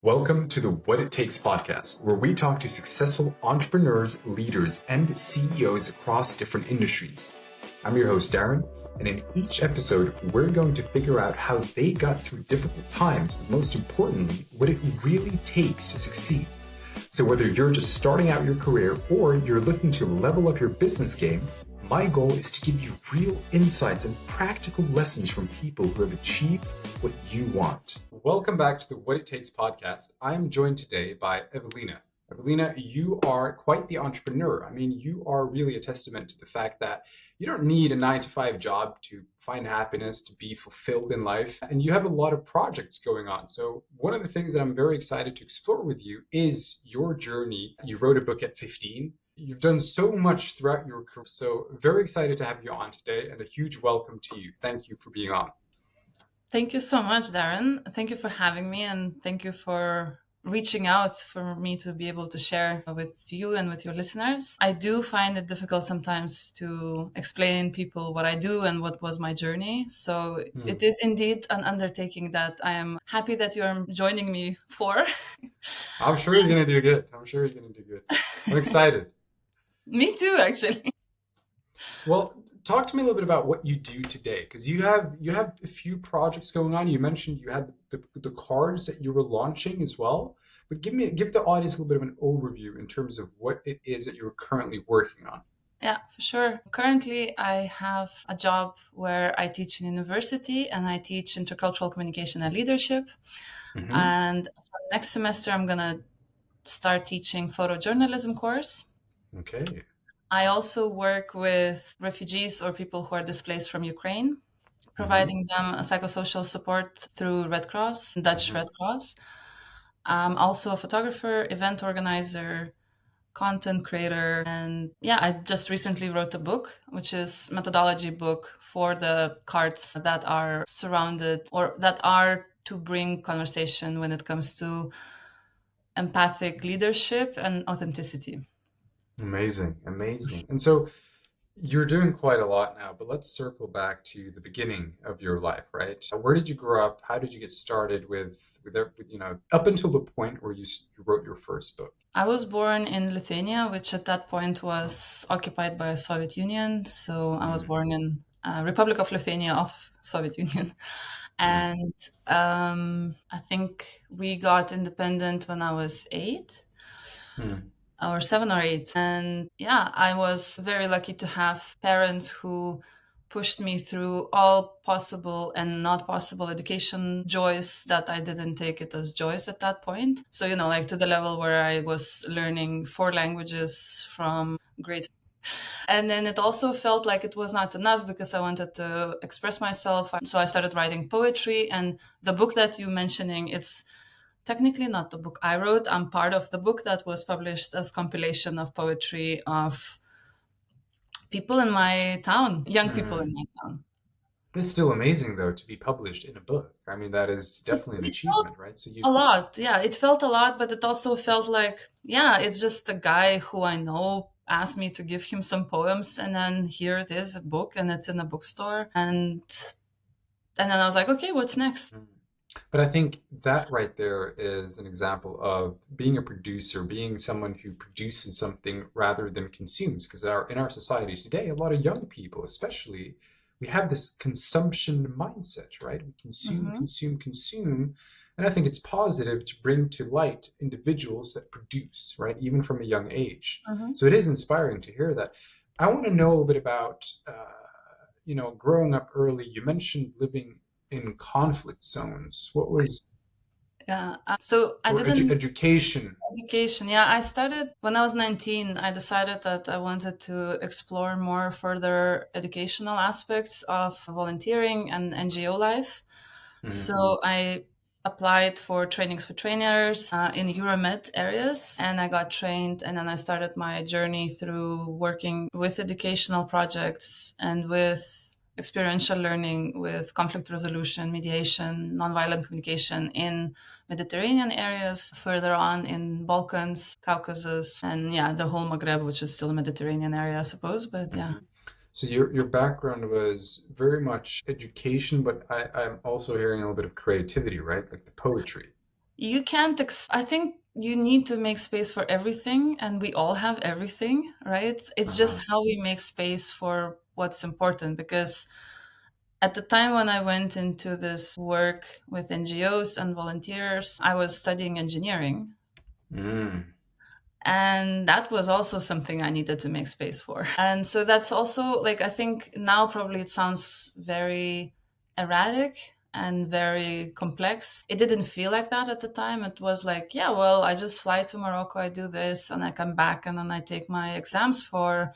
Welcome to the What It Takes podcast, where we talk to successful entrepreneurs, leaders, and CEOs across different industries. I'm your host, Darren, and in each episode, we're going to figure out how they got through difficult times, but most importantly, what it really takes to succeed. So whether you're just starting out your career or you're looking to level up your business game, my goal is to give you real insights and practical lessons from people who have achieved what you want. Welcome back to the What It Takes podcast. I am joined today by Evelina. Evelina, you are quite the entrepreneur. I mean, you are really a testament to the fact that you don't need a 9-to-5 job to find happiness, to be fulfilled in life, and you have a lot of projects going on. So one of the things that I'm very excited to explore with you is your journey. You wrote a book at 15. You've done so much throughout your career. So very excited to have you on today, and a huge welcome to you. Thank you for being on. Thank you so much, Darren. Thank you for having me, and thank you for reaching out for me to be able to share with you and with your listeners. I do find it difficult sometimes to explain people what I do and what was my journey. So it is indeed an undertaking that I am happy that you're joining me for. I'm sure you're going to do good. I'm excited. Me too, actually. Well, talk to me a little bit about what you do today, because you have a few projects going on. You mentioned you had the cards that you were launching as well, but give the audience a little bit of an overview in terms of what it is that you're currently working on. Yeah, for sure. Currently, I have a job where I teach in university and I teach intercultural communication and leadership. Mm-hmm. And next semester, I'm going to start teaching photojournalism course. Okay. I also work with refugees or people who are displaced from Ukraine, providing them a psychosocial support through Red Cross, Dutch Red Cross. I'm also a photographer, event organizer, content creator. And yeah, I just recently wrote a book, which is methodology book for the cards that are surrounded or that are to bring conversation when it comes to empathic leadership and authenticity. Amazing. And so you're doing quite a lot now, but let's circle back to the beginning of your life, right? Where did you grow up? How did you get started with up until the point where you wrote your first book? I was born in Lithuania, which at that point was occupied by the Soviet Union. So I was born in Republic of Lithuania of Soviet Union. And I think we got independent when I was 8. Or 7 or 8. And yeah, I was very lucky to have parents who pushed me through all possible and not possible education joys that I didn't take it as joys at that point. So, like to the level where I was learning 4 languages from grade. And then it also felt like it was not enough because I wanted to express myself. So I started writing poetry, and the book that you're mentioning, it's technically not the book I wrote. I'm part of the book that was published as compilation of poetry of people in my town, young people in my town. It's still amazing, though, to be published in a book. I mean, that is definitely an achievement, right? So a lot. Yeah, it felt a lot, but it also felt like, yeah, it's just a guy who I know asked me to give him some poems, and then here it is, a book, and it's in a bookstore. And then I was like, okay, what's next? But I think that right there is an example of being a producer, being someone who produces something rather than consumes. Because in our society today, a lot of young people, especially, we have this consumption mindset, right? We consume. And I think it's positive to bring to light individuals that produce, right? Even from a young age. So it is inspiring to hear that. I want to know a little bit about, growing up early. You mentioned living in conflict zones. What was so I didn't education? Yeah, I started when I was 19. I decided that I wanted to explore more further educational aspects of volunteering and NGO life. So I applied for trainings for trainers in Euromed areas, and I got trained, and then I started my journey through working with educational projects and with experiential learning with conflict resolution, mediation, nonviolent communication in Mediterranean areas, further on in Balkans, Caucasus, and yeah, the whole Maghreb, which is still a Mediterranean area, I suppose, but yeah. So your background was very much education, but I'm also hearing a little bit of creativity, right? Like the poetry. You can't I think you need to make space for everything, and we all have everything, right? It's Uh-huh. just how we make space for what's important. Because at the time when I went into this work with NGOs and volunteers, I was studying engineering. Mm. And that was also something I needed to make space for. And so that's also like, I think now probably it sounds very erratic and very complex. It didn't feel like that at the time. It was like, yeah, well, I just fly to Morocco, I do this, and I come back, and then I take my exams for,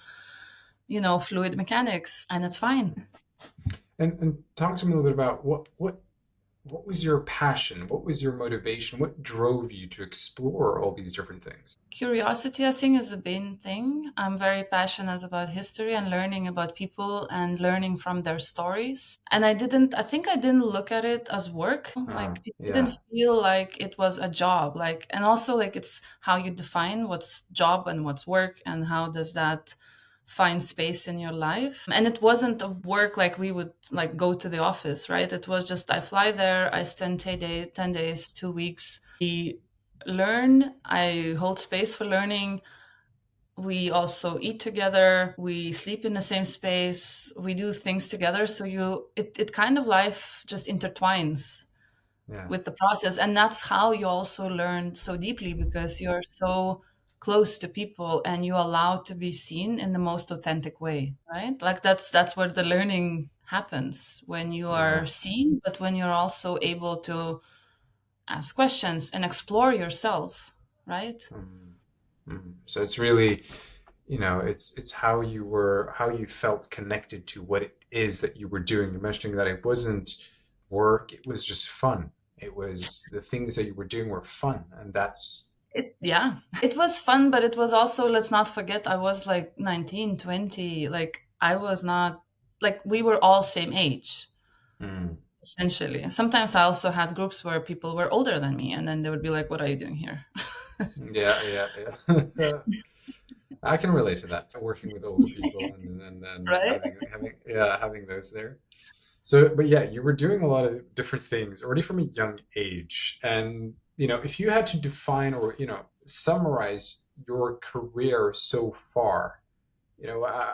fluid mechanics, and it's fine. And talk to me a little bit about what was your passion? What was your motivation? What drove you to explore all these different things? Curiosity, I think, is the main thing. I'm very passionate about history and learning about people and learning from their stories. And I think I didn't look at it as work. Like, it Yeah. didn't feel like it was a job. Like, and also, like, it's how you define what's job and what's work, and how does that find space in your life. And it wasn't a work like we would like go to the office, right? It was just I fly there, I spend 10 days, 2 weeks. We learn, I hold space for learning. We also eat together, we sleep in the same space, we do things together. So it kind of life just intertwines Yeah. with the process. And that's how you also learn so deeply, because you're so close to people and you allow to be seen in the most authentic way, right? Like that's where the learning happens, when you are Yeah. seen, but when you're also able to ask questions and explore yourself, right? Mm. Mm. So it's really, it's how you felt connected to what it is that you were doing. You're mentioning that it wasn't work, it was just fun. It was the things that you were doing were fun, and that's Yeah, it was fun, but it was also, let's not forget, I was like 19, 20. Like, I was not, like, we were all same age, mm. essentially. Sometimes I also had groups where people were older than me, and then they would be like, what are you doing here? Yeah, yeah, yeah. I can relate to that. Working with older people and Right? having those there. So, but yeah, you were doing a lot of different things already from a young age. And, if you had to define or, summarize your career so far,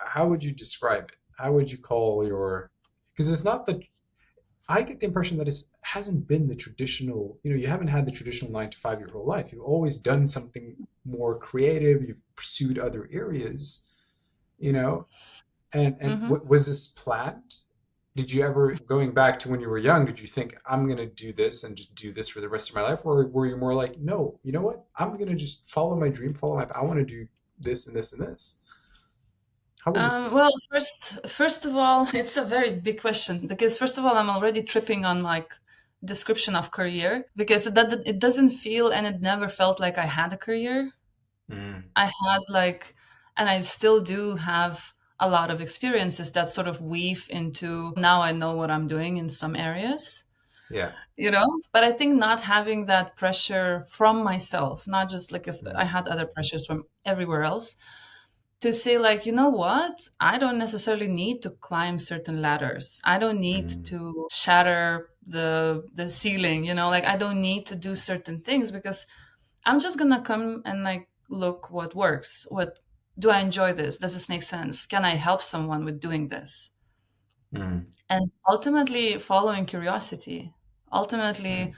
how would you describe it? How would you call your, because it's not the, I get the impression that it hasn't been the traditional, you haven't had the traditional 9 to 5 your whole life. You've always done something more creative. You've pursued other areas, you know, and Hmm. was this planned? Did you ever, going back to when you were young, did you think I'm going to do this and just do this for the rest of my life? Or were you more like, no, you know what? I'm going to just follow my dream, I want to do this and this and this. How was it for you? Well, first of all, it's a very big question, because first of all, I'm already tripping on like description of career, because it doesn't feel, and it never felt like I had a career. Mm, I had like, and I still do have a lot of experiences that sort of weave into, now I know what I'm doing in some areas, yeah. but I think not having that pressure from myself, not just like, I Mm, had other pressures from everywhere else, to say like, you know what, I don't necessarily need to climb certain ladders, I don't need mm, to shatter the ceiling, like I don't need to do certain things, because I'm just gonna come and like look what works. What do I enjoy this? Does this make sense? Can I help someone with doing this? mm, And ultimately following curiosity. Ultimately,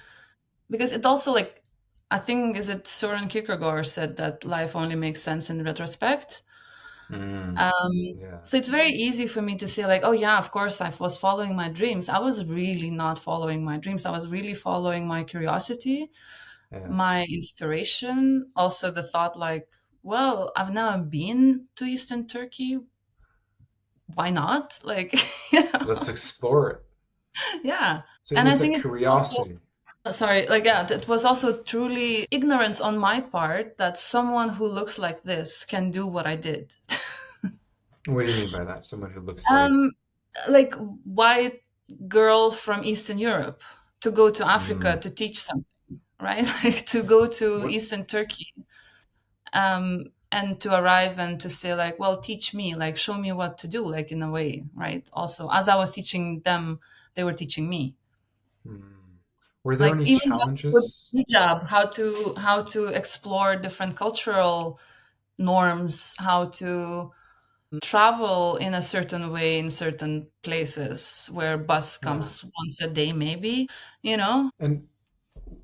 because it also like, I think, is it Søren Kierkegaard said that life only makes sense in retrospect. mm, Um, yeah. so it's very easy for me to say like, oh yeah, of course I was following my dreams. I was really not following my dreams. I was really following my curiosity, Yeah. my inspiration, also the thought like, well, I've never been to Eastern Turkey. Why not? Like, you know, Let's explore it. yeah. So it And I was a think it's also, curiosity. sorry, like, yeah, it was also truly ignorance on my part that someone who looks like this can do what I did. What do you mean by that? Someone who looks like, Um, like, white girl from Eastern Europe to go to Africa mm, to teach something, right? Like to go to what? Eastern Turkey, and to arrive and to say like, well, teach me, like show me what to do, like in a way, right? Also, as I was teaching them, they were teaching me. Mm. Were there Like any even just with challenges? hijab, how to explore different cultural norms, how to travel in a certain way in certain places where bus Yeah. comes once a day, maybe, you know. And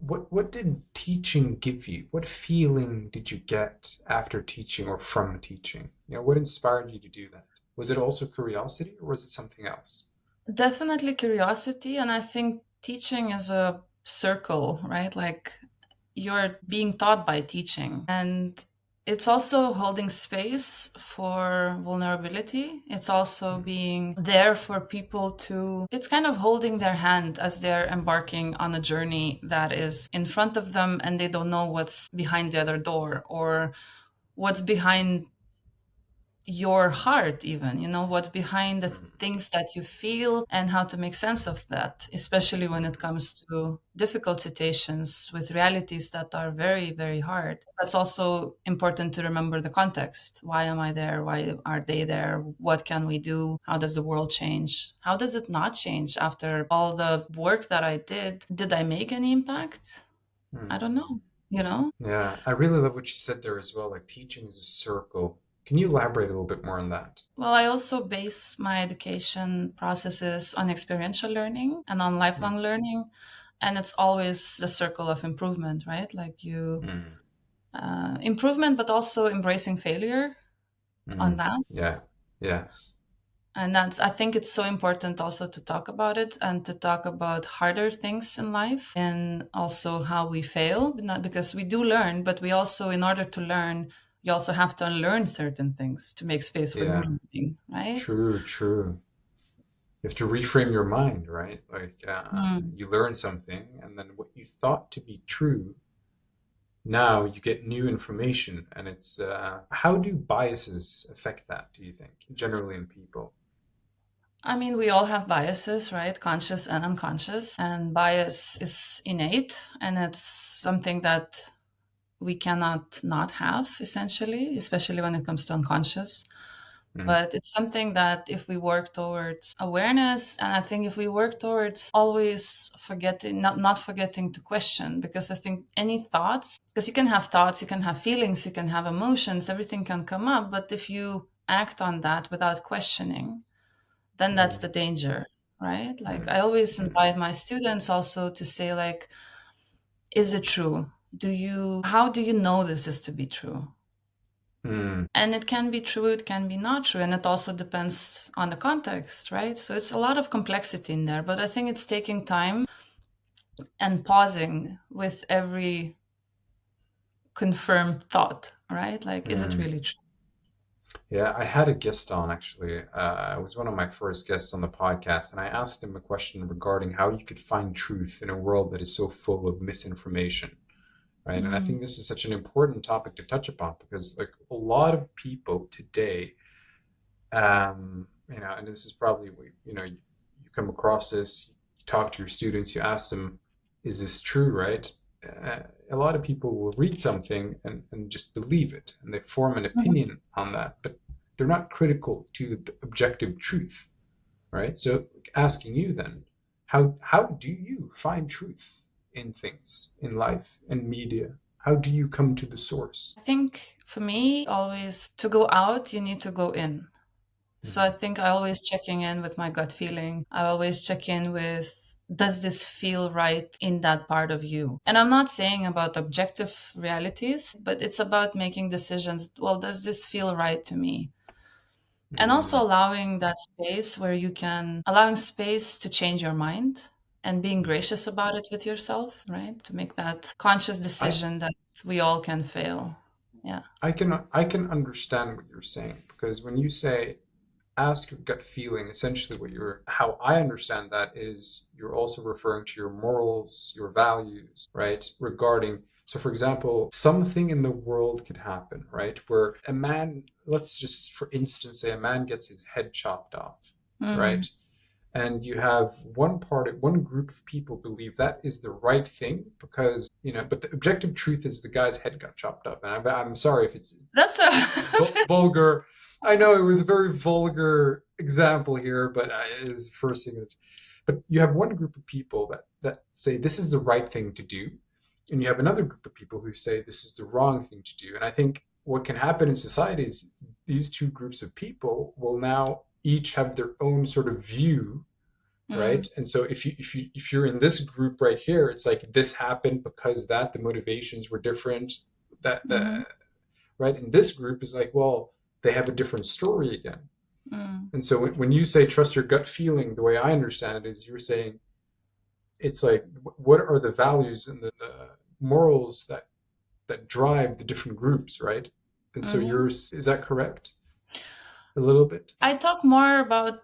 what did teaching give you? What feeling did you get after teaching or from teaching? What inspired you to do that? Was it also curiosity or was it something else? Definitely curiosity, and I think teaching is a circle, right? Like you're being taught by teaching, and it's also holding space for vulnerability. It's also Mm, being there for people to, it's kind of holding their hand as they're embarking on a journey that is in front of them and they don't know what's behind the other door, or what's behind your heart, even, what behind the mm, things that you feel, and how to make sense of that, especially when it mm, comes to difficult situations with realities that are very, very hard. That's also important to remember the context. Why am I there? Why are they there? What can we do? How does the world change? How does it not change after all the work that I did I make any impact? I mm. don't know. Yeah, I really love what you said there as well. Like teaching is a circle. Can you elaborate a little bit more on that? Well, I also base my education processes on experiential learning and on Mm, lifelong learning. And it's always the circle of improvement, right? Like mm, improvement, but also embracing failure on mm. that. Yeah. Yes. And I think it's so important also to talk about it and to talk about harder things in life and also how we fail, not because we do learn, but we also, in order to learn, you also have to unlearn certain things to make space for new Yeah. learning, right? True, true. You have to reframe your mind, right? Like Mm. you learn something, and then what you thought to be true, now you get new information, and it's how do biases affect that, do you think, generally in people? I mean, we all have biases, right? Conscious and unconscious. And bias is innate, and it's something that we cannot not have, essentially, especially when it comes to unconscious. Mm, But it's something that if we work towards awareness, and I think if we work towards always forgetting, not forgetting to question, because I think any thoughts, because you can have thoughts, you can have feelings, you can have emotions, everything can come up. But if you act on that without questioning, then that's mm, the danger, right? Like mm, I always mm, invite my students also to say, like, is it true? How do you know this is to be true? mm, And it can be true, it can be not true, and it also depends on the context, right? So it's a lot of complexity in there, but I think it's taking time and pausing with every confirmed thought, right? Like, is it mm. really true? Yeah, I had a guest on actually. It was one of my first guests on the podcast, and I asked him a question regarding how you could find truth in a world that is so full of misinformation, right? And I Mm, think this is such an important topic to touch upon because, like, a lot of people today, and this is probably, you come across this, you talk to your students, you ask them, is this true, right? Uh, a lot of people will read something and just believe it, and they form an mhm. opinion on that, but they're not critical to the objective truth, right? So, like, asking you then, how do you find truth in things, in life, in media? How do you come to the source? I think for me, always to go out, you need to go in. So I Mm, think I always checking in with my gut feeling. I always check in with, does this feel right in that part of you? And I'm not saying about objective realities, but it's about making decisions. Well, does this feel right to me? And also mm, allowing that space where allowing space to change your mind and being mm. gracious about it with yourself, right? To make that conscious I decision that we all can fail. Yeah. I can understand what you're saying because when you say ask your gut feeling, essentially how I understand that is you're also referring to your morals, your values, right? So for example, something in the world could happen, right? Where a man, let's just for instance say a man gets his head chopped off, Mm. right? And you have one group of people believe that is the right thing because but the objective truth is the guy's head got chopped up, and I'm sorry if it's That's a vulgar. I know it was a very vulgar example here, but it is first thing. But you have one group of people that that say this is the right thing to do, and you have another group of people who say this is the wrong thing to do. And I think what can happen in society is these two groups of people will now each have their own sort of view, right? Mm, And so if you're in this group right here, it's like this happened because that the motivations were different. That mhm, right? And this group is like, well, they have a different story again. mm, And so when you say trust your gut feeling, the way I understand it is you're saying it's like what are the values and the morals that drive the different groups, right? And so mhm. yours is that correct? A little bit. I talk more about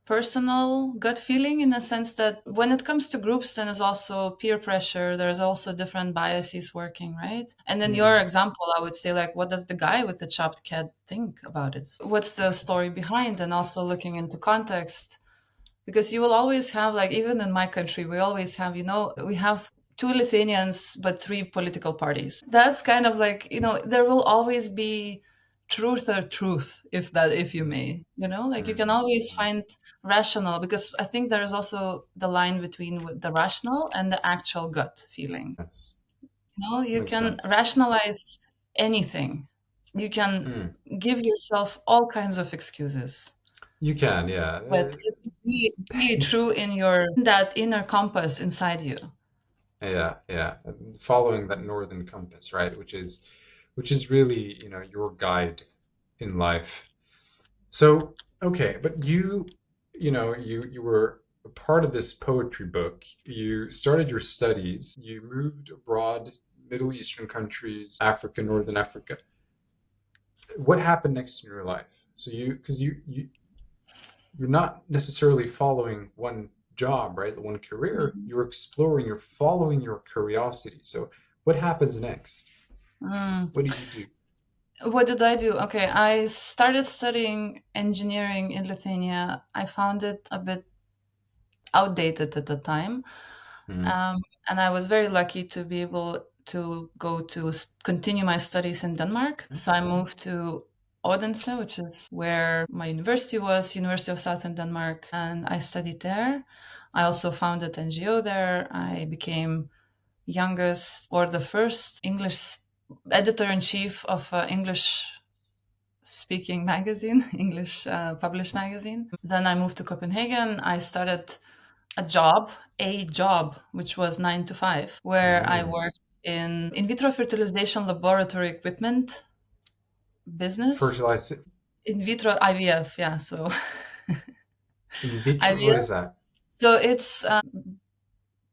personal gut feeling in the sense that when it comes to groups, then there's also peer pressure. There's also different biases working, right? And then your Mm, example, I would say, like, what does the guy with the chopped cat think about it? What's the story behind? And also looking into context. Because you will always have, like, even in my country, we always have, we have two Lithuanians, but three political parties. That's kind of like, there will always be truth or truth, if you mm, may, like you can mm, always mm. find rational, because I think there is also the line between the rational and the actual gut feeling. Yes, You makes can sense. rationalize anything. You can Mm. give yourself all kinds of excuses. You can, yeah. But it's really, really true in that inner compass inside you. Yeah, yeah. Following that northern compass, right? Which is really, your guide in life. So, okay, but you were a part of this poetry book. You started your studies. You moved abroad, Middle Eastern countries, Africa, Northern Africa. What happened next in your life? So because you're not necessarily following one job, right? One career. Mhm. You're exploring, you're following your curiosity. So what happens next? Mm. What did you do? What did I do? Okay, I started studying engineering in Lithuania. I found it a bit outdated at the time. Mm, Um, and I was very lucky to be able to go to continue my studies in Denmark. So I moved to Odense, which is where my university was, University of Southern Denmark, and I studied there. I also founded NGO there. I became youngest or the first English editor in chief of an English speaking magazine, English published magazine. Then I moved to Copenhagen. I started a job, which was 9 to 5, where I mm. worked in vitro fertilization laboratory equipment business. Fertilize In vitro IVF, yeah. So in vitro. What is IVF. that? So it's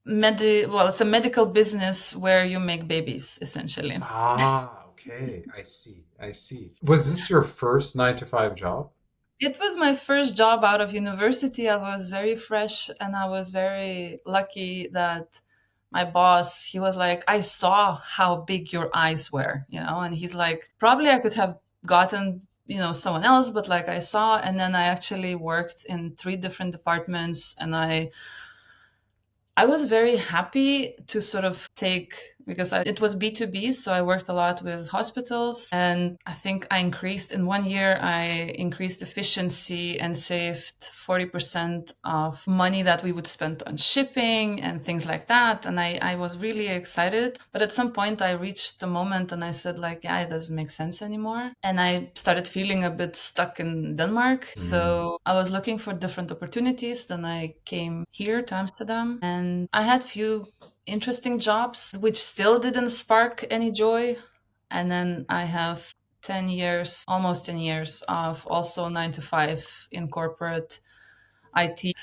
it's a medical business where you make babies, essentially. Ah, okay. I see. I see. Was this your first 9 to 5 job? It was my first job out of university. I was very fresh and I was very lucky that my boss, he was like, I saw how big your eyes were, and he's like, probably I could have gotten, someone else, but like I saw, and then I actually worked in three different departments, and I was very happy to sort of take, because it was B2B, so I worked a lot with hospitals. And I think I increased in 1 year, I increased efficiency and saved 40% of money that we would spend on shipping and things like that. And I was really excited. But at some point, I reached the moment and I said, like, yeah, it doesn't make sense anymore. And I started feeling a bit stuck in Denmark. Mm. So I was looking for different opportunities. Then I came here to Amsterdam and I had few interesting jobs, which still didn't spark any joy. And then I have 10 years, almost 10 years of also 9 to 5 in corporate IT,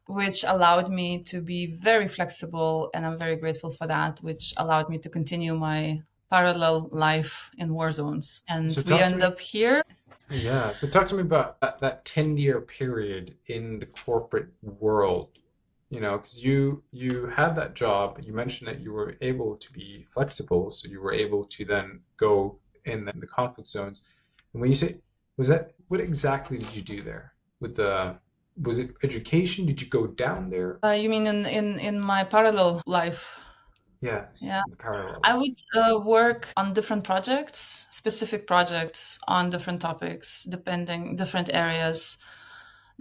which allowed me to be very flexible. And I'm very grateful for that, which allowed me to continue my parallel life in war zones. And So we talk to end me. up here. Yeah. So talk to me about that 10-year period in the corporate world. Because you had that job. You mentioned that you were able to be flexible, so you were able to then go in the conflict zones. And when you say, was that what exactly did you do there? Was it education? Did you go down there? You mean in my parallel life? Yes, Yeah. in the parallel I life. would work on different projects, specific projects on different topics, depending different areas.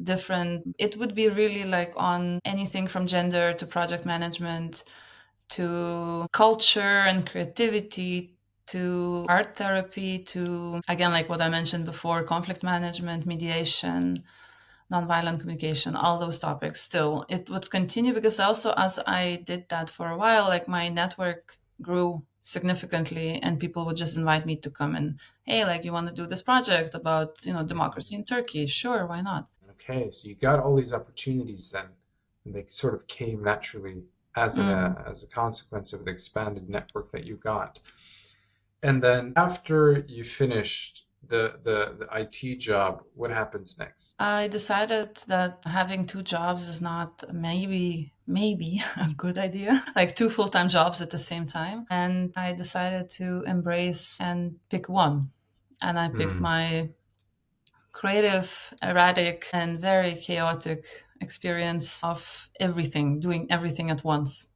different. It would be really like on anything from gender to project management to culture and creativity to art therapy to, again, like what I mentioned before, conflict management, mediation, nonviolent communication, all those topics. Still, it would continue because also, as I did that for a while, like my network grew significantly and people would just invite me to come and, hey, like, you want to do this project about, democracy in Turkey? Sure, why not? Okay, so you got all these opportunities then, and they sort of came naturally as Mm. as a consequence of the expanded network that you got. And then after you finished the IT job, what happens next? I decided that having two jobs is not maybe a good idea, like two full-time jobs at the same time. And I decided to embrace and pick one. And I picked Hmm. my creative, erratic, and very chaotic experience of everything, doing everything at once.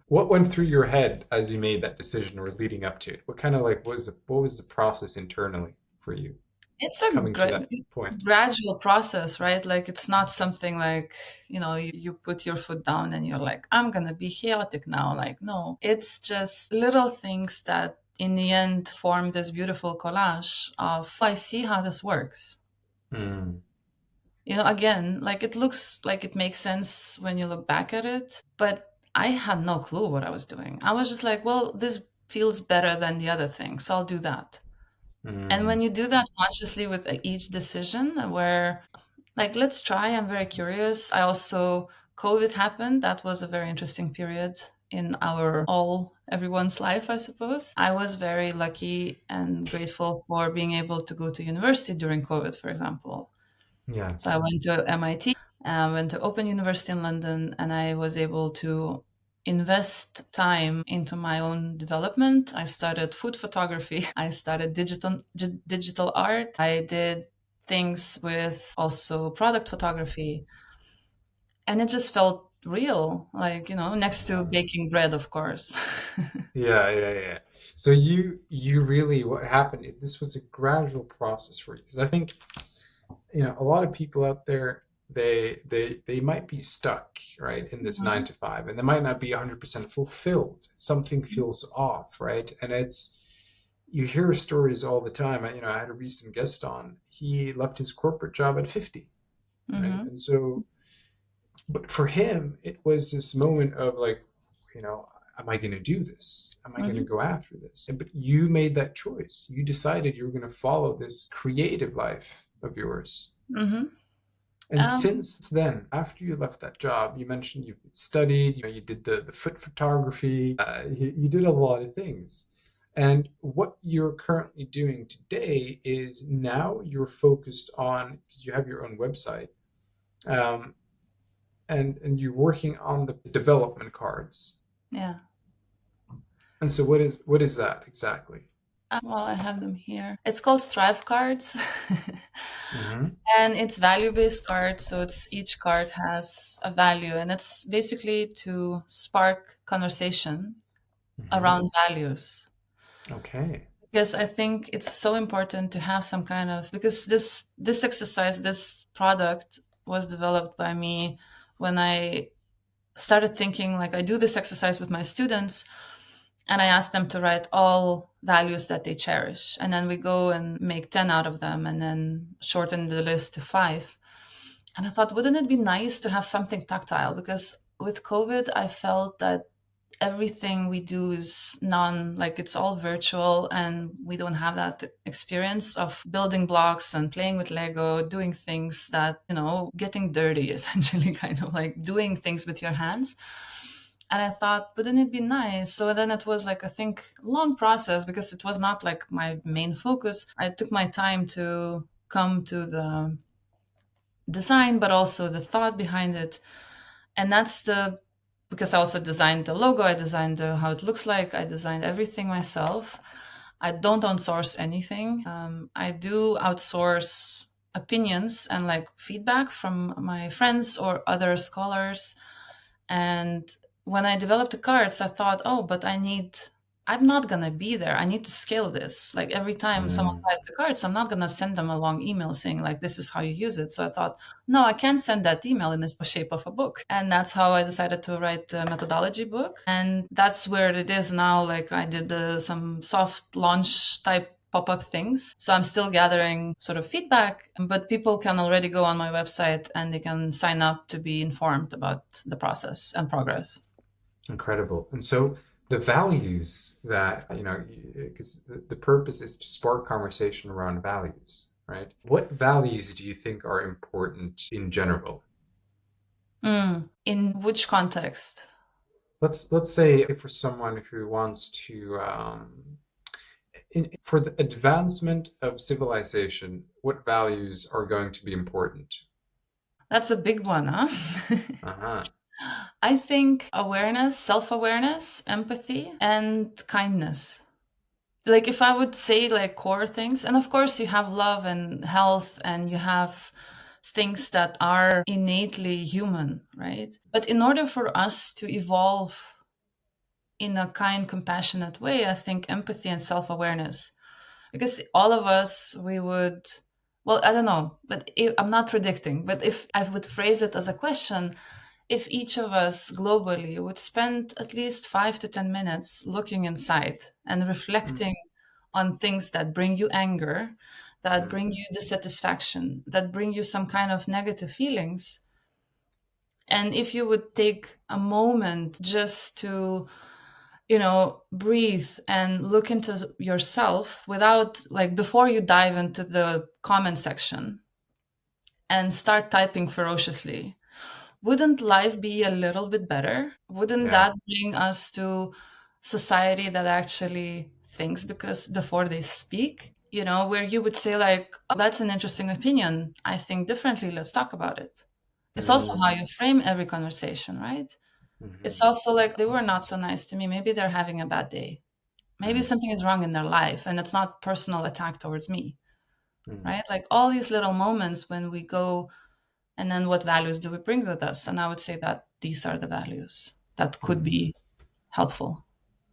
What went through your head as you made that decision or leading up to it? What kind of like what was the process internally for you It's a coming to that point? gradual process, right? Like it's not something like, you put your foot down and you're like, I'm going to be chaotic now. Like, no, it's just little things that in the end form this beautiful collage of, I see how this works. Hmm. Again, like it looks like it makes sense when you look back at it, but I had no clue what I was doing. I was just like, well, this feels better than the other thing, so I'll do that. And Hmm. when you do that consciously with each decision, where like, let's try, I'm very curious. I also, COVID happened. That was a very interesting period in everyone's life, I suppose. I was very lucky and grateful for being able to go to university during COVID, for example. So I Yes. went to MIT, went to Open University in London, and I was able to invest time into my own development. I started food photography. I started digital art. I did things with also product photography, and it just felt real, like, next to Yeah. baking bread, of course. Yeah, yeah, yeah. So you really what happened? This was a gradual process for you because I think a lot of people out there they might be stuck right in this nine Mhm. to five, and they might not be 100% fulfilled. Something feels off, right? And it's you hear stories all the time. I had a recent guest on. He left his corporate job at 50, right? Mhm. And so but for him, it was this moment of like, you know, am I going to do this? Am I going to Mhm. go after this? But you made that choice. You decided you were going to follow this creative life of yours. Mhm. And Um, since then, after you left that job, you mentioned you've studied, you did the foot photography, you did a lot of things. And what you're currently doing today is now you're focused on, because you have your own website, um, and you're working on the development cards. yeah. And so what is that exactly? Well, I have them here. It's called Strive cards. Mm-hmm. And it's value-based cards, so it's each card has a value, and it's basically to spark conversation Mm-hmm. around values. Okay. Because I think it's so important to have some kind of, because this exercise, this product was developed by me when I started thinking, like, I do this exercise with my students and I ask them to write all values that they cherish. And then we go and make 10 out of them and then shorten the list to five. And I thought, wouldn't it be nice to have something tactile? Because with COVID, I felt that everything we do is like it's all virtual and we don't have that experience of building blocks and playing with Lego, doing things that, getting dirty, essentially, kind of like doing things with your hands. And I thought, wouldn't it be nice? So then it was like, I think, long process because it was not like my main focus. I took my time to come to the design, but also the thought behind it. And that's because I also designed the logo, I designed how it looks like, I designed everything myself. I don't outsource anything. I do outsource opinions and like feedback from my friends or other scholars. And when I developed the cards, I thought, oh, but I'm not going to be there. I need to scale this. Like every time someone Mm. buys the cards, I'm not going to send them a long email saying like, this is how you use it. So I thought, no, I can't send that email in the shape of a book. And that's how I decided to write the methodology book. And that's where it is now. Like I did some soft launch type pop-up things. So I'm still gathering sort of feedback, but people can already go on my website and they can sign up to be informed about the process and progress. Incredible. And so the values that, because the purpose is to spark conversation around values, right? What values do you think are important in general? In which context? Let's say for someone who wants to, for the advancement of civilization, what values are going to be important? That's a big one, huh? Uh-huh. I think awareness, self awareness, empathy, and kindness. Like, if I would say like core things, and of course, you have love and health, and you have things that are innately human, right? But in order for us to evolve in a kind, compassionate way, I think empathy and self awareness, because all of us, we would, well, I don't know, but if, I'm not predicting, but if I would phrase it as a question, if each of us globally would spend at least 5 to 10 minutes looking inside and Mm, reflecting on things that bring you anger, that mm, bring you dissatisfaction, that bring you some kind of negative feelings, and if you would take a moment just to, breathe and look into yourself without, like, before you dive into the comment section and start typing ferociously, wouldn't life be a little bit better? Wouldn't yeah. that bring us to society that actually thinks because before they speak? Where you would say like, oh, that's an interesting opinion. I think differently. Let's talk about it. It's also how Mm, you frame every conversation, right? It's mhm, also like they were not so nice to me. Maybe they're having a bad day. Maybe mm, something is wrong in their life and it's not personal attack towards me, mm, right? Like all these little moments when we go, and then what values do we bring with us? And I would say that these are the values that could mm, be helpful.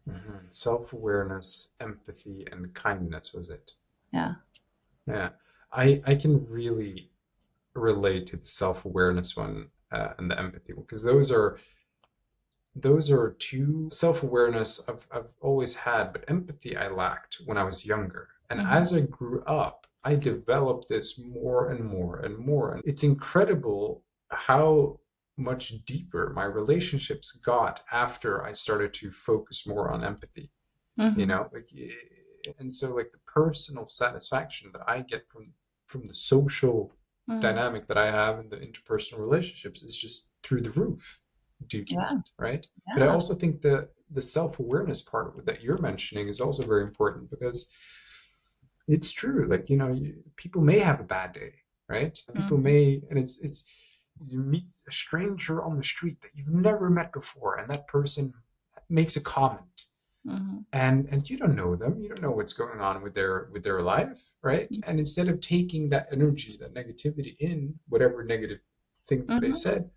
mhm. Self-awareness, empathy, and kindness was it? Yeah. Yeah. I can really relate to the self-awareness one and the empathy one because those are two self-awareness I've always had, but empathy I lacked when I was younger. And Hmm. as I grew up, I developed this more and more and more. And it's incredible how much deeper my relationships got after I started to focus more on empathy, Hmm. like, and so like the personal satisfaction that I get from the social Hmm. dynamic that I have in the interpersonal relationships is just through the roof due to Yeah. that, right? But Yeah. I also think the self-awareness part that you're mentioning is also very important because it's true. Like, people may have a bad day, right? People Hmm. may, and it's you meet a stranger on the street that you've never met before, and that person makes a comment, Hmm. and you don't know them, you don't know what's going on with their life, right? And instead of taking that energy, that negativity in whatever negative thing that they Hmm. said,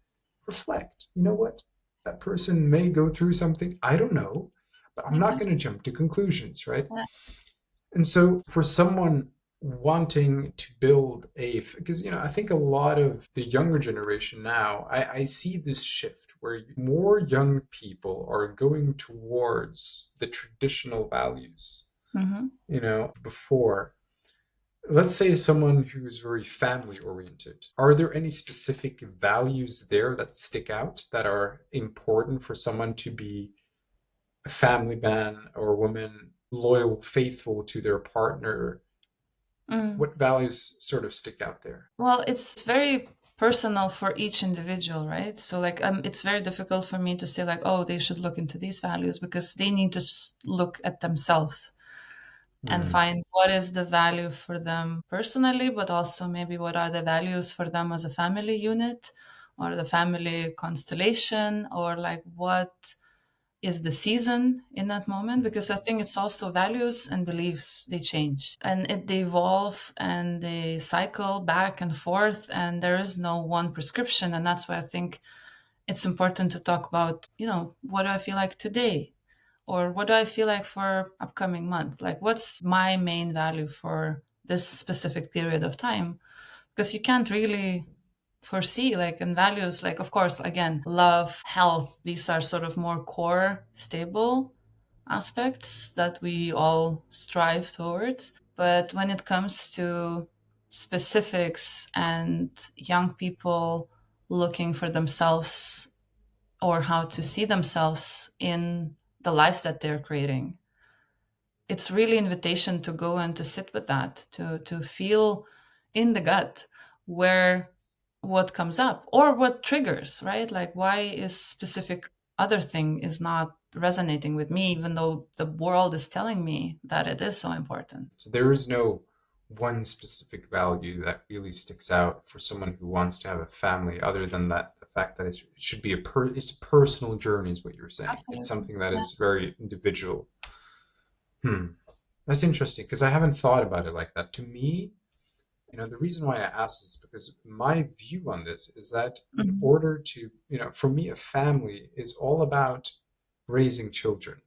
reflect. You know what, that person may go through something, I don't know, but I'm not going Exactly. to jump to conclusions, right? Yeah. And so for someone wanting to build because I think a lot of the younger generation now, I see this shift where more young people are going towards the traditional values. Hmm. Before, let's say someone who is very family oriented, are there any specific values there that stick out that are important for someone to be a family man or woman, loyal, faithful to their partner? Mm. What values sort of stick out there? Well, it's very personal for each individual, right? So, like, it's very difficult for me to say, like, oh, they should look into these values because they need to look at themselves and Mm, find what is the value for them personally, but also maybe what are the values for them as a family unit or the family constellation, or like what is the season in that moment, mm, because I think it's also values and beliefs, they change and they evolve and they cycle back and forth, and there is no one prescription. And that's why I think it's important to talk about, what do I feel like today? Or what do I feel like for upcoming month? Like, what's my main value for this specific period of time? Because you can't really foresee, like, in values, like, of course, again, love, health, these are sort of more core, stable aspects that we all strive towards. But when it comes to specifics and young people looking for themselves or how to see themselves in the lives that they're creating, it's really invitation to go and to sit with that, to feel in the gut where what comes up or what triggers, right? Like, why is specific other thing is not resonating with me, even though the world is telling me that it is so important. So there is no one specific value that really sticks out for someone who wants to have a family, other than that the fact that it should be it's a personal journey, is what you're saying. It's Absolutely. something that Yeah. is very individual. Hmm. That's interesting because I haven't thought about it like that. To me, the reason why I ask is because my view on this is that in Mhm. order to, for me, a family is all about raising children,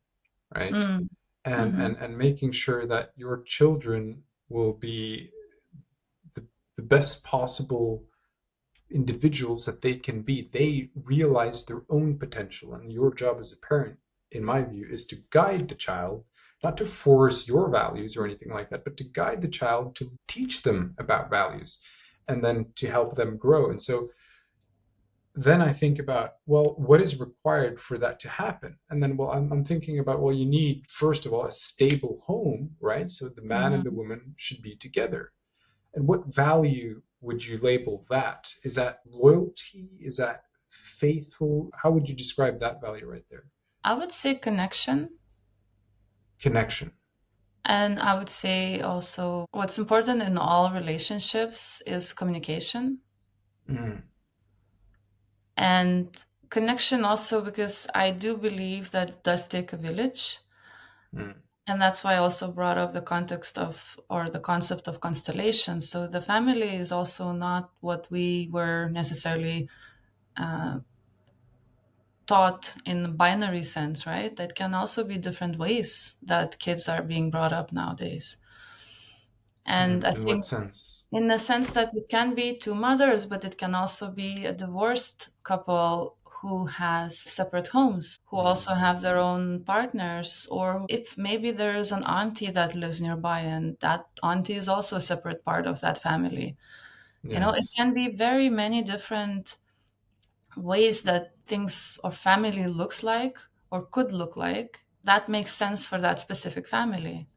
right? Mm. And Mhm. and and making sure that your children will be the, the best possible individuals that they can be. They realize their own potential, and your job as a parent, in my view, is to guide the child, not to force your values or anything like that, but to guide the child, to teach them about values, and then to help them grow. And so then I think about, well, what is required for that to happen? And then, well, I'm thinking about, well, you need, first of all, a stable home, right? So the man and the Mhm. woman should be together. And what value would you label that? Is that loyalty? Is that faithful? How would you describe that value right there? I would say connection. Connection. And I would say also what's important in all relationships is communication Mm, and connection also, because I do believe that it does take a village. mm, And that's why I also brought up the context of, or the concept of constellation. So the family is also not what we were necessarily uh, taught in the binary sense, right? That can also be different ways that kids are being brought up nowadays. And I mm. In what think sense? in the sense that it can be two mothers, but it can also be a divorced couple who has separate homes, who Mm, also have their own partners, or if maybe there's an auntie that lives nearby and that auntie is also a separate part of that family. It yes. can be very many different ways that things or family looks like or could look like that makes sense for that specific family,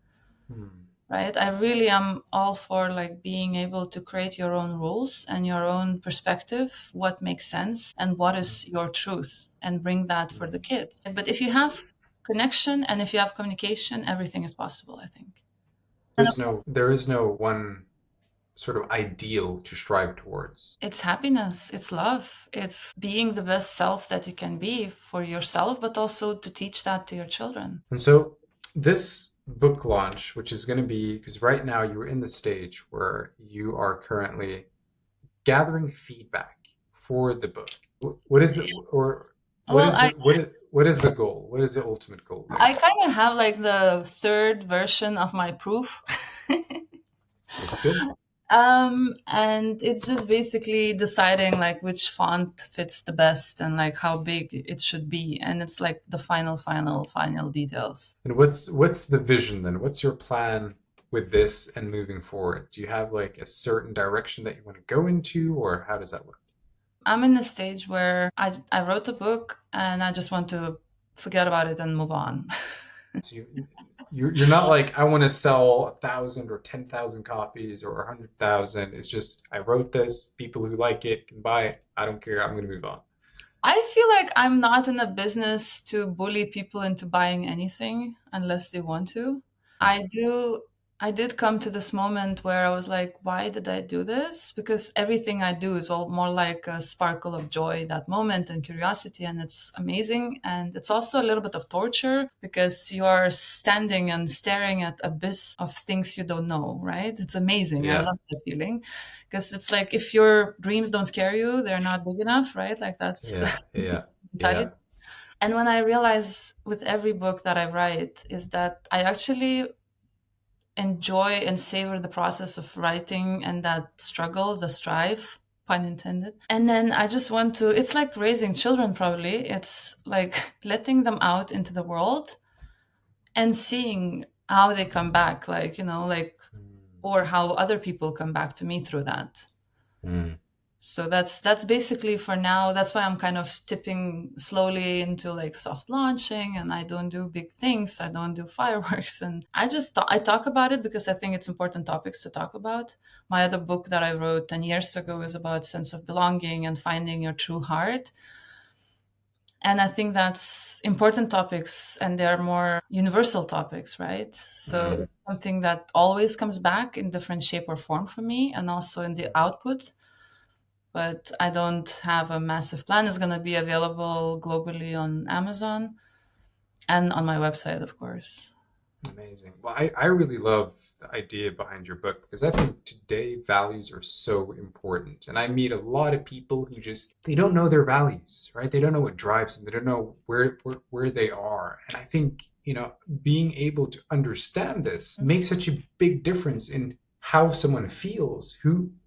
Mm, right? I really am all for like being able to create your own rules and your own perspective, what makes sense and what mm, is your truth, and bring that for the mm. kids. But if you So have connection and if you have communication, everything is possible, I think. And there is no one sort of ideal to strive towards. it's happiness, it's love, it's being the best self that you can be for yourself, but also to teach that to your children. And so this book launch, which is going to be, because right now you're in the stage where you are currently gathering feedback for the book. What is it, or Well, I what is the goal? What is the ultimate goal I there? kind of have like the third version of my proof. Looks good. And it's just basically deciding like which font fits the best and like how big it should be. And it's like the final details. And what's the vision then? What's your plan with this and moving forward? Do you have like a certain direction that you want to go into, or how does that look? I'm in a stage where I wrote the book and I just want to forget about it and move on. So you're not like, I want to sell 1,000 or 10,000 copies or 100,000. It's just, I wrote this. People who like it can buy it. I don't care. I'm gonna move on. I feel like I'm not in a business to bully people into buying anything unless they want to. I do I did come to this moment where I was like, why did I do this? Because everything I do is all more like a sparkle of joy, that moment and curiosity, and it's amazing. And it's also a little bit of torture because you are standing and staring at abyss of things you don't know, right? It's amazing. I Yeah, love that feeling because it's like if your dreams don't scare you, they're not big enough, right? Like that's yeah, yeah, mentality. yeah. And when I realize with every book that I write is that I actually enjoy and savor the process of writing and that struggle, the strive, pun intended. And then I just want to, it's like raising children, probably. It's like letting them out into the world and seeing how they come back, like, like, or how other people come back to me through that. Mm. So that's basically for now. That's why I'm kind of tipping slowly into like soft launching, and I don't do big things. I don't do fireworks, and I talk about it because I think it's important topics to talk about. My other book that I wrote 10 years ago is about sense of belonging and finding your true heart. And I think that's important topics, and they're more universal topics, right? So Mm. it's something that always comes back in different shape or form for me, and also in the output. But I don't have a massive plan. It's going to be available globally on Amazon and on my website, of course. Amazing. Well, I really love the idea behind your book because I think today values are so important. And I meet a lot of people who just they don't know their values, right? They don't know what drives them. They don't know where they are. And I think, being able to understand this makes such a big difference in how someone feels,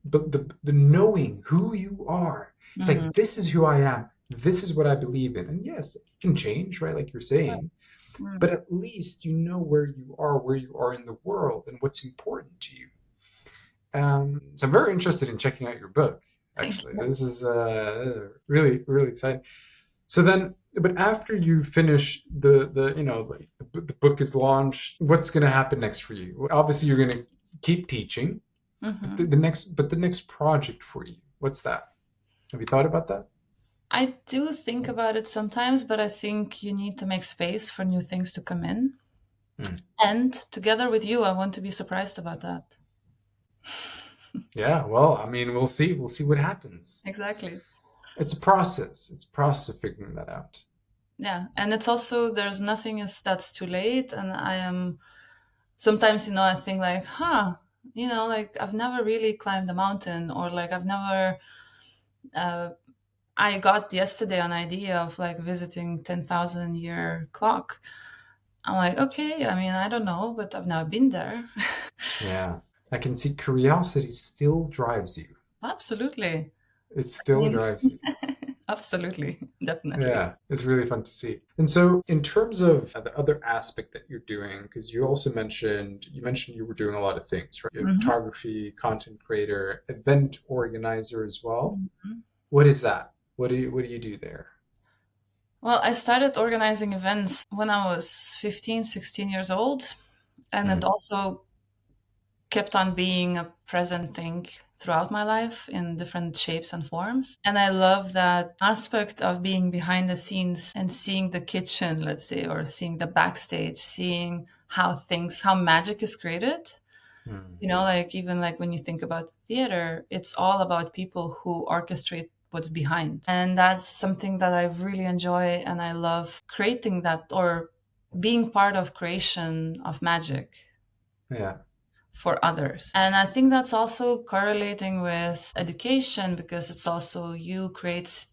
but the knowing who you are. It's like this is who I am. This is what I believe in. And yes, it can change, right? Like you're saying. But at least you know where you are in the world, and what's important to you. So I'm very interested in checking out your book. Thank Actually, you. this is really really exciting. So then, but after you finish like the book is launched, what's going to happen next for you? Obviously, you're going to keep teaching. But the next project for you, what's that? Have you thought about that? I do think about it sometimes, but I think you need to make space for new things to come in. Hmm. And together with you, I want to be surprised about that. Yeah, well, I mean, we'll see. We'll see what happens. Exactly. It's a process. It's a process of figuring that out. Yeah. And it's also, there's nothing is that's too late. And I am sometimes, I think like, like I've never really climbed a mountain, or like I've never, uh, I got yesterday an idea of like visiting 10,000 year clock. I'm like, okay, I mean, I don't know, but I've now been there. Yeah. I can see curiosity still drives you. Absolutely. It I still mean, drives you. absolutely. Definitely. Yeah, it's really fun to see. And so, in terms of the other aspect that you're doing, because you mentioned you were doing a lot of things, right? You have Mhm. photography, content creator, event organizer as well. Mhm. What is that? What do you do there? Well, I started organizing events when I was 15, 16 years old. And it Mm. also kept on being a present thing throughout my life in different shapes and forms. And I love that aspect of being behind the scenes and seeing the kitchen, let's say, or seeing the backstage, seeing how magic is created. Mm. Like even like when you think about theater, it's all about people who orchestrate what's behind. And that's something that I really enjoy. And I love creating that, or being part of creation of magic Yeah. for others. And I think that's also correlating with education, because it's also you create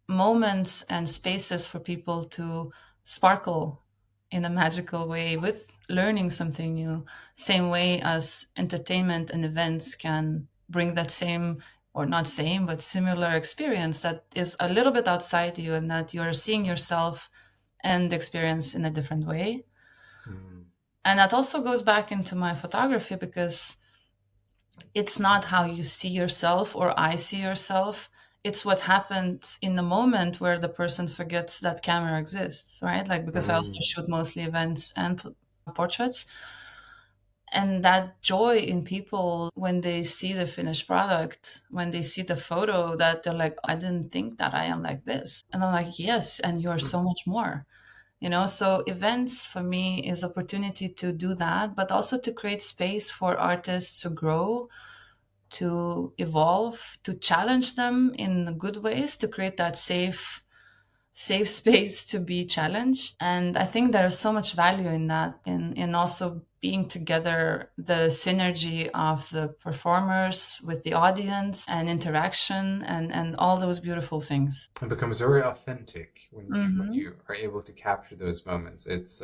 moments and spaces for people to sparkle in a magical way with learning something new, same way as entertainment and events can bring that same, or not same, but similar experience that is a little bit outside you, and that you're seeing yourself and the experience in a different way. Mm. And that also goes back into my photography, because it's not how you see yourself or I see yourself. It's what happens in the moment where the person forgets that camera exists, right? Like, because I also Mm. shoot mostly events and portraits. And that joy in people when they see the finished product, when they see the photo, that they're like, I didn't think that I am like this. And I'm like, yes, and you're so much more. So events for me is opportunity to do that, but also to create space for artists to grow, to evolve, to challenge them in good ways, to create that safe space to be challenged. And I think there's so much value in that, in also being together, the synergy of the performers with the audience and interaction and all those beautiful things. It becomes very authentic when Mm-hmm. you are able to capture those moments. It's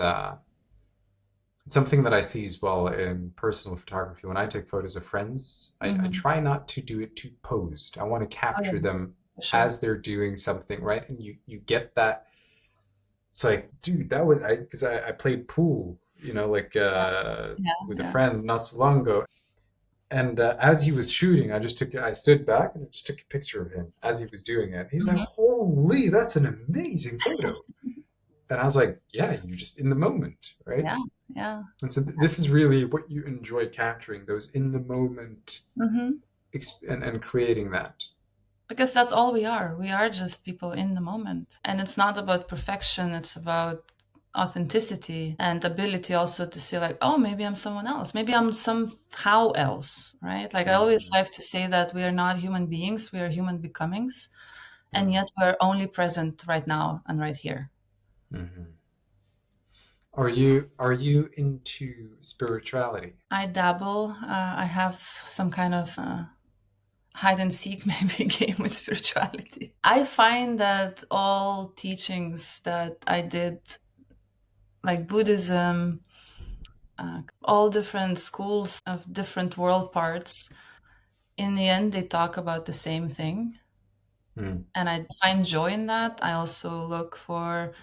something that I see as well in personal photography. When I take photos of friends, I Mm-hmm. try not to do it too posed. I want to Oh, capture yeah, them for sure. as they're doing something, right? And you get that. It's like, dude, that was because I played pool, like Yeah, with a yeah. friend not so long ago. And as he was shooting, I stood back and I just took a picture of him as he was doing it. He's like, Mm-hmm. "Holy, that's an amazing photo!" And I was like, "Yeah, you're just in the moment, right?" Yeah, yeah. And so this is really what you enjoy capturing, those in the moment Mm-hmm. and creating that. Because that's all we are. We are just people in the moment. And it's not about perfection, it's about authenticity and ability also to see, like, oh, maybe I'm someone else. Maybe I'm somehow else, right? Like, I always Mm, like to say that we are not human beings, we are human becomings. And mm, yet we're only present right now and right here. mhm. Are you into spirituality? I dabble. I have some kind of hide and seek maybe game with spirituality. I find that all teachings that I did, like Buddhism, all different schools of different world parts, in the end, they talk about the same thing. Mm, And I find joy in that. I also look for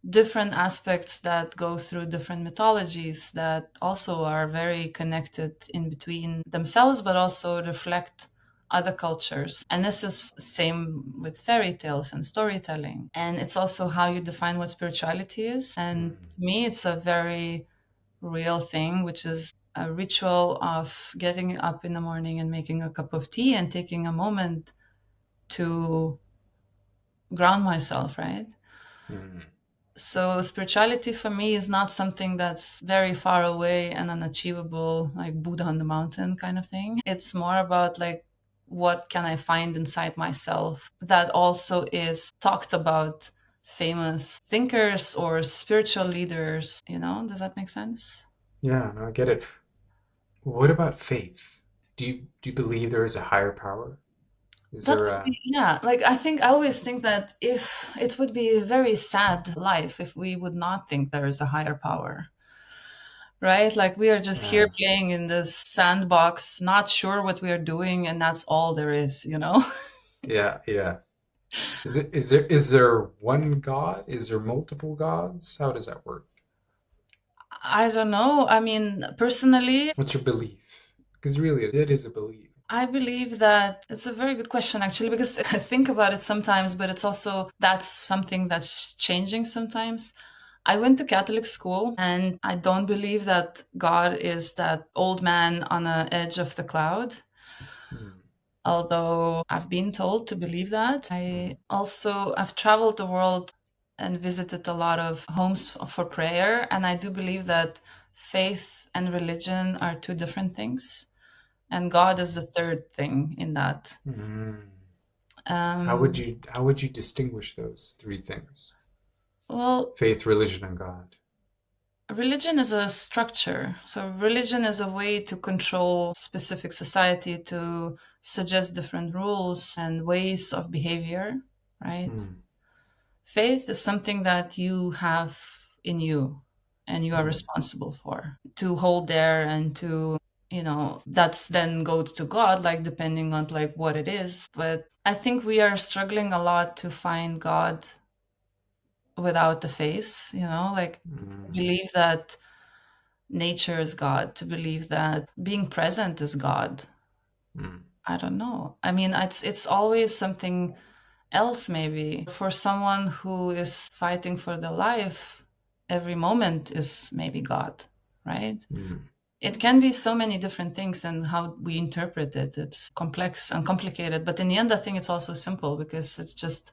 different aspects that go through different mythologies that also are very connected in between themselves, but also reflect other cultures. And this is same with fairy tales and storytelling. And it's also how you define what spirituality is. And mm, to me, it's a very real thing, which is a ritual of getting up in the morning and making a cup of tea and taking a moment to ground myself, right? mm. So spirituality for me is not something that's very far away and unachievable, like Buddha on the mountain kind of thing. It's more about like what can I find inside myself that also is talked about famous thinkers or spiritual leaders, you know? Does that make sense? Yeah, no, I get it. What about faith? Do you believe there is a higher power? Is That there would a be, yeah. Like, I think I always think that if it would be a very sad life if we would not think there is a higher power, right? Like, we are just here uh, playing in this sandbox, not sure what we are doing, and that's all there is, you know? yeah, yeah. Is there one God? Is there multiple gods? How does that work? I don't know. I mean, personally, What's your belief? Because really, it is a belief. I believe that it's a very good question, actually, because I think about it sometimes, but it's also that's something that's changing sometimes. I went to Catholic school and I don't believe that God is that old man on the edge of the cloud, Mm, although I've been told to believe that. mm, I've traveled the world and visited a lot of homes for prayer, and I do believe that faith and religion are two different things, and God is the third thing in that. mm. How would Um, you how would you distinguish those three things? well, Faith, religion, and God. religion is a structure. So, religion is a way to control specific society, to suggest different rules and ways of behavior, right? Mm, Faith is something that you have in you and you are mm, responsible for to hold there and to, that's then goes to God, like depending on like what it is. But I think we are struggling a lot to find God without the face, like mm, believe that nature is God, to believe that being present is God. mm, I don't know. I mean, it's always something else maybe. For someone who is fighting for their life, every moment is maybe God, right? mm, It can be so many different things and how we interpret it. It's complex and complicated, but in the end I think it's also simple because it's just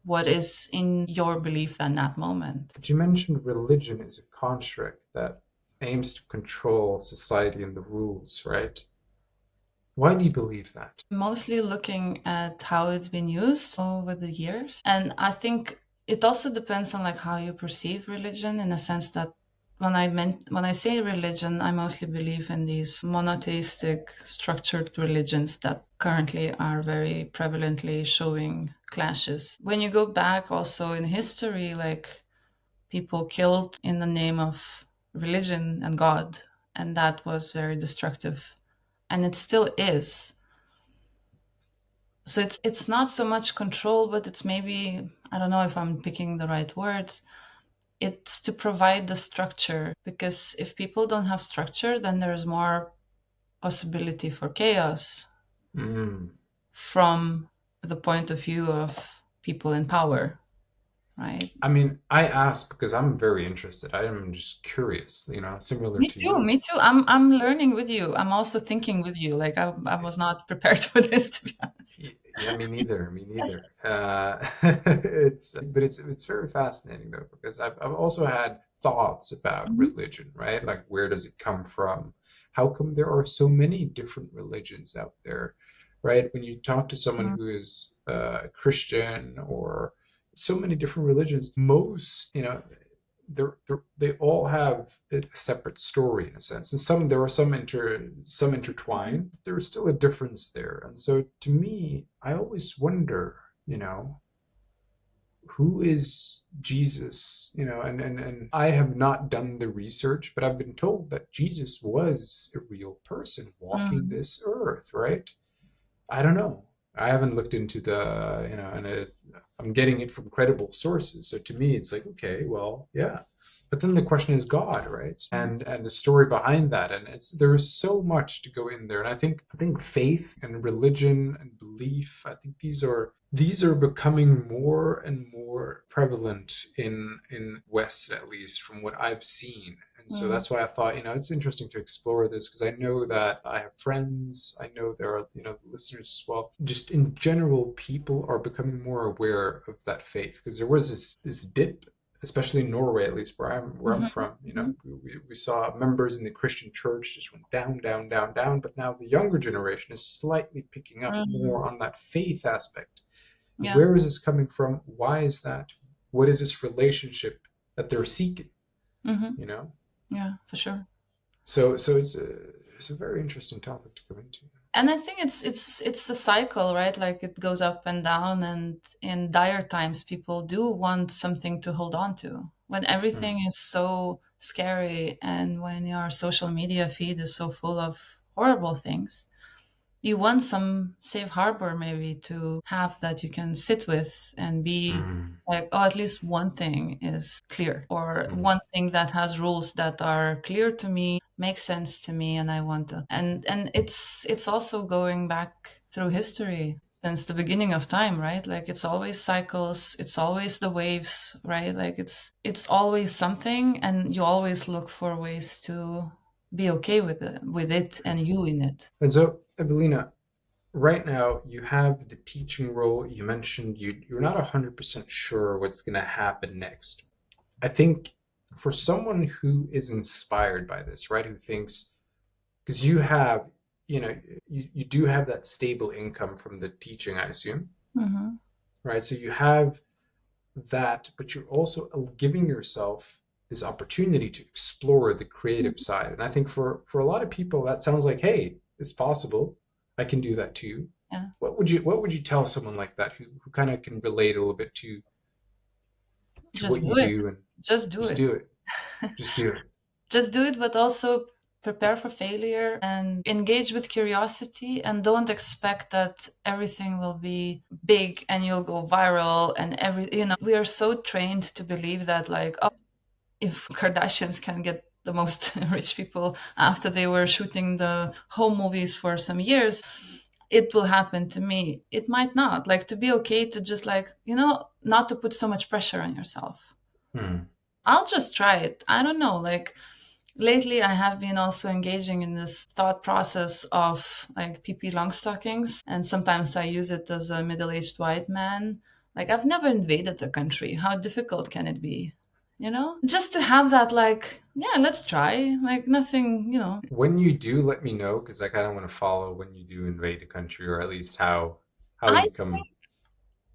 what is in your belief in that moment. But you mentioned religion is a construct that aims to control society and the rules, right? Why do you believe that? Mostly looking at how it's been used over the years. And I think it also depends on like how you perceive religion, in a sense that when I say religion, I mostly believe in these monotheistic structured religions that currently are very prevalently showing clashes. When you go back also in history, like people killed in the name of religion and God, and that was very destructive, and it still is. So it's not so much control, but it's maybe, I don't know if I'm picking the right words. It's to provide the structure, because if people don't have structure, then there's more possibility for chaos Mm. from the point of view of people in power, right? I mean, I asked because I'm very interested. I am just curious, similar Me to too, you. me too. I'm learning with you. I'm also thinking with you. Like I was not prepared for this, to be honest. Yeah, me neither. Me neither. It's very fascinating though, because I've also had thoughts about Mhm. religion, right? Like, where does it come from? How come there are so many different religions out there, right? When you talk to someone Mhm. who is Christian, or so many different religions, most, they all have a separate story in a sense, and there are some intertwined, but there is still a difference there. And so to me, I always wonder, who is Jesus? And I have not done the research, but I've been told that Jesus was a real person walking Mhm. this earth, right? I don't know. I haven't looked into I'm getting it from credible sources. So to me, it's like, okay, well, yeah. But then the question is God, right? And the story behind that, and there is so much to go in there. And I think faith and religion and belief, I think these are becoming more and more prevalent in West, at least from what I've seen. And so Mhm. that's why I thought, it's interesting to explore this, because I know that I have friends, I know there are, listeners as well. Just in general, people are becoming more aware of that faith, because there was this dip, especially in Norway, at least where I'm Mhm. from. Mhm. We saw members in the Christian church just went down, down, down, down. But now the younger generation is slightly picking up Mhm. more on that faith aspect. Yeah. Where is this coming from? Why is that? What is this relationship that they're seeking? Mhm. You know? Yeah, for sure. So it's a very interesting topic to go into. And I think it's a cycle, right? Like it goes up and down, and in dire times people do want something to hold on to. When Hmm. everything is so scary and when your social media feed is so full of horrible things, you want some safe harbor maybe to have that you can sit with and be Hmm. like, oh, at least one thing is clear, or Hmm. one thing that has rules that are clear to me, makes sense to me, and I want to. And it's also going back through history since the beginning of time, right? Like it's always cycles, it's always the waves, right? Like it's always something, and you always look for ways to be okay with it and you in it. And so, Evelina, right now you have the teaching role. You mentioned you're not 100% sure what's going to happen next. I think for someone who is inspired by this, right, who thinks, because you do have that stable income from the teaching, I assume, Hmm. right? So you have that, but you're also giving yourself this opportunity to explore the creative side. And I think for a lot of people, that sounds like, hey, it's possible. I can do that too. Yeah. What would you tell someone like that who kind of can relate a little bit to Just what do you it. do, and Just do just it. do it. Just do it. Just do it, but also prepare for failure and engage with curiosity, and don't expect that everything will be big and you'll go viral and we are so trained to believe that, like, oh, if Kardashians can get the most rich people after they were shooting the home movies for some years, it will happen to me. It might not. Like, to be okay to just, like, not to put so much pressure on yourself. Hmm. I'll just try it. I don't know. Like, lately, I have been also engaging in this thought process of like PP long stockings, and sometimes I use it as a middle-aged white man. Like, I've never invaded a country. How difficult can it be? Just to have that, like, yeah, let's try. Like, nothing. When you do, let me know, because I kind of want to follow when you do invade a country, or at least how I you come.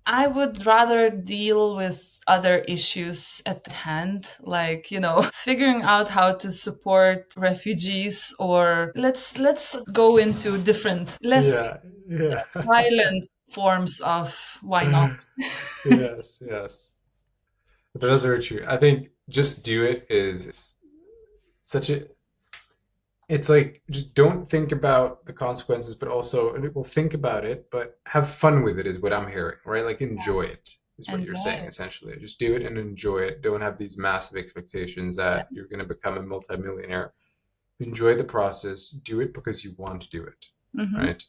I would rather deal with other issues at hand, like, figuring out how to support refugees, or let's go into different, less Yeah, yeah. violent forms of why not. Yes, yes. That is very true. I think just do it is such a it's like just don't think about the consequences, but also well think about it, but have fun with it is what I'm hearing, right? Like enjoy it is what you're Enjoy saying it. essentially. Just do it and enjoy it. Don't have these massive expectations Yeah. that you're going to become a multimillionaire. Enjoy the process. Do it because you want to do it, Hmm. right?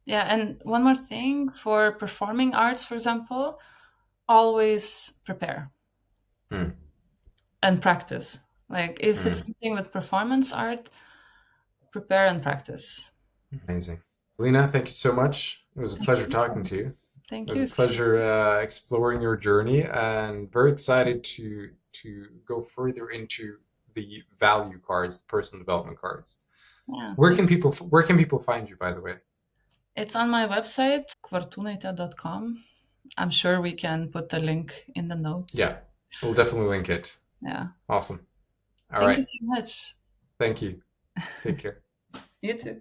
Yeah, and one more thing for performing arts, for example, always prepare Hmm. and practice. Like if it's Hmm. something with performance art, prepare and practice. Amazing. Lena, thank you so much. It was a Thank pleasure talking you. to you. It Thank was you. a Same. pleasure exploring your journey and very excited to go further into the value cards, the personal development cards. Yeah, Where can people find you, by the way? it's on my website, kvartunaite.com. I'm sure we can put the link in the notes. Yeah, we'll definitely link it. Yeah. Awesome. All Thank you right. so much. Thank you. Take care. You too.